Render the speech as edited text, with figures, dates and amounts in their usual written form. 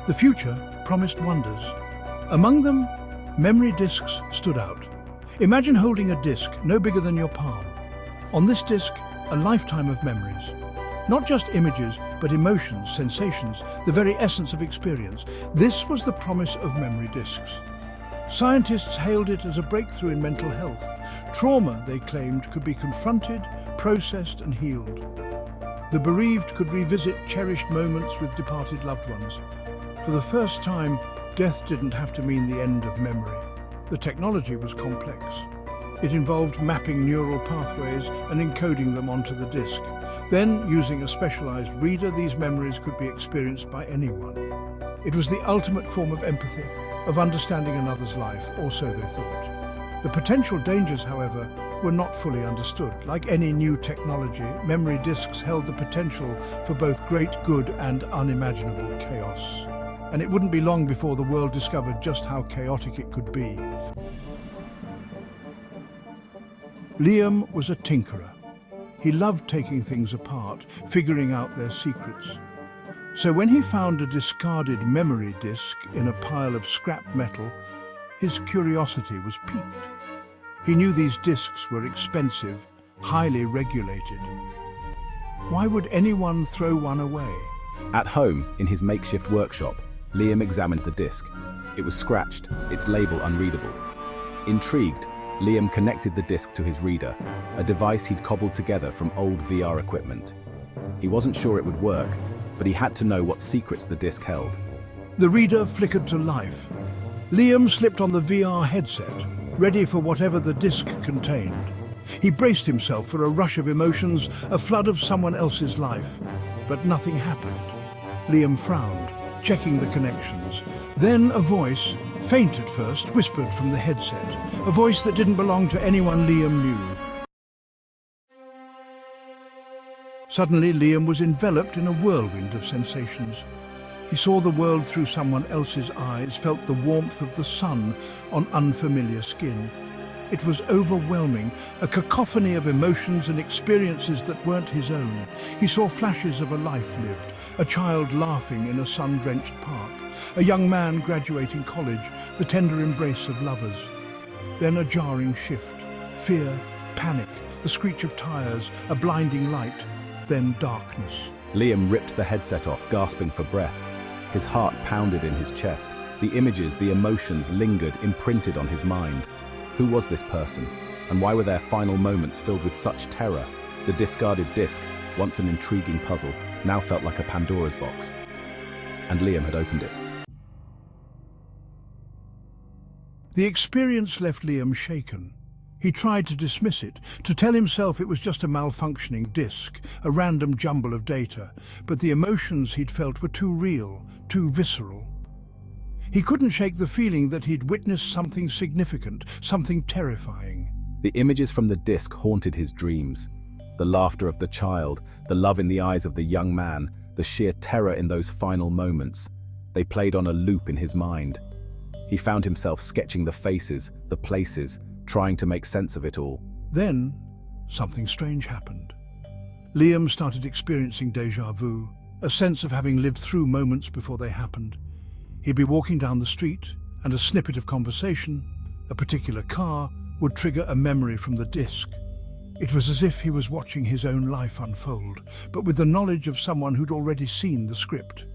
The future promised wonders. Among them, memory disks stood out. Imagine holding a disk no bigger than your palm. On this disk, a lifetime of memories. Not just images, but emotions, sensations, the very essence of experience. This was the promise of memory disks. Scientists hailed it as a breakthrough in mental health. Trauma, they claimed, could be confronted, processed and healed. The bereaved could revisit cherished moments with departed loved ones. For the first time, death didn't have to mean the end of memory. The technology was complex. It involved mapping neural pathways and encoding them onto the disk. Then, using a specialized reader, these memories could be experienced by anyone. It was the ultimate form of empathy, of understanding another's life, or so they thought. The potential dangers, however, were not fully understood. Like any new technology, memory disks held the potential for both great good and unimaginable chaos. And it wouldn't be long before the world discovered just how chaotic it could be. Liam was a tinkerer. He loved taking things apart, figuring out their secrets. So when he found a discarded memory disk in a pile of scrap metal, his curiosity was piqued. He knew these disks were expensive, highly regulated. Why would anyone throw one away? At home, in his makeshift workshop, Liam examined the disk. It was scratched, its label unreadable. Intrigued, Liam connected the disk to his reader, a device he'd cobbled together from old VR equipment. He wasn't sure it would work, but he had to know what secrets the disk held. The reader flickered to life. Liam slipped on the VR headset, ready for whatever the disk contained. He braced himself for a rush of emotions, a flood of someone else's life. But nothing happened. Liam frowned, checking the connections. Then a voice, faint at first, whispered from the headset, a voice that didn't belong to anyone Liam knew. Suddenly, Liam was enveloped in a whirlwind of sensations. He saw the world through someone else's eyes, felt the warmth of the sun on unfamiliar skin. It was overwhelming, a cacophony of emotions and experiences that weren't his own. He saw flashes of a life lived, a child laughing in a sun-drenched park, a young man graduating college, the tender embrace of lovers. Then a jarring shift, fear, panic, the screech of tires, a blinding light, then darkness. Liam ripped the headset off, gasping for breath. His heart pounded in his chest. The images, the emotions lingered, imprinted on his mind. Who was this person? And why were their final moments filled with such terror? The discarded disc, once an intriguing puzzle, now felt like a Pandora's box. And Liam had opened it. The experience left Liam shaken. He tried to dismiss it, to tell himself it was just a malfunctioning disk, a random jumble of data, but the emotions he'd felt were too real, too visceral. He couldn't shake the feeling that he'd witnessed something significant, something terrifying. The images from the disc haunted his dreams. The laughter of the child, the love in the eyes of the young man, the sheer terror in those final moments. They played on a loop in his mind. He found himself sketching the faces, the places, trying to make sense of it all. Then, something strange happened. Liam started experiencing déjà vu, a sense of having lived through moments before they happened. He'd be walking down the street, and a snippet of conversation, a particular car, would trigger a memory from the disc. It was as if he was watching his own life unfold, but with the knowledge of someone who'd already seen the script.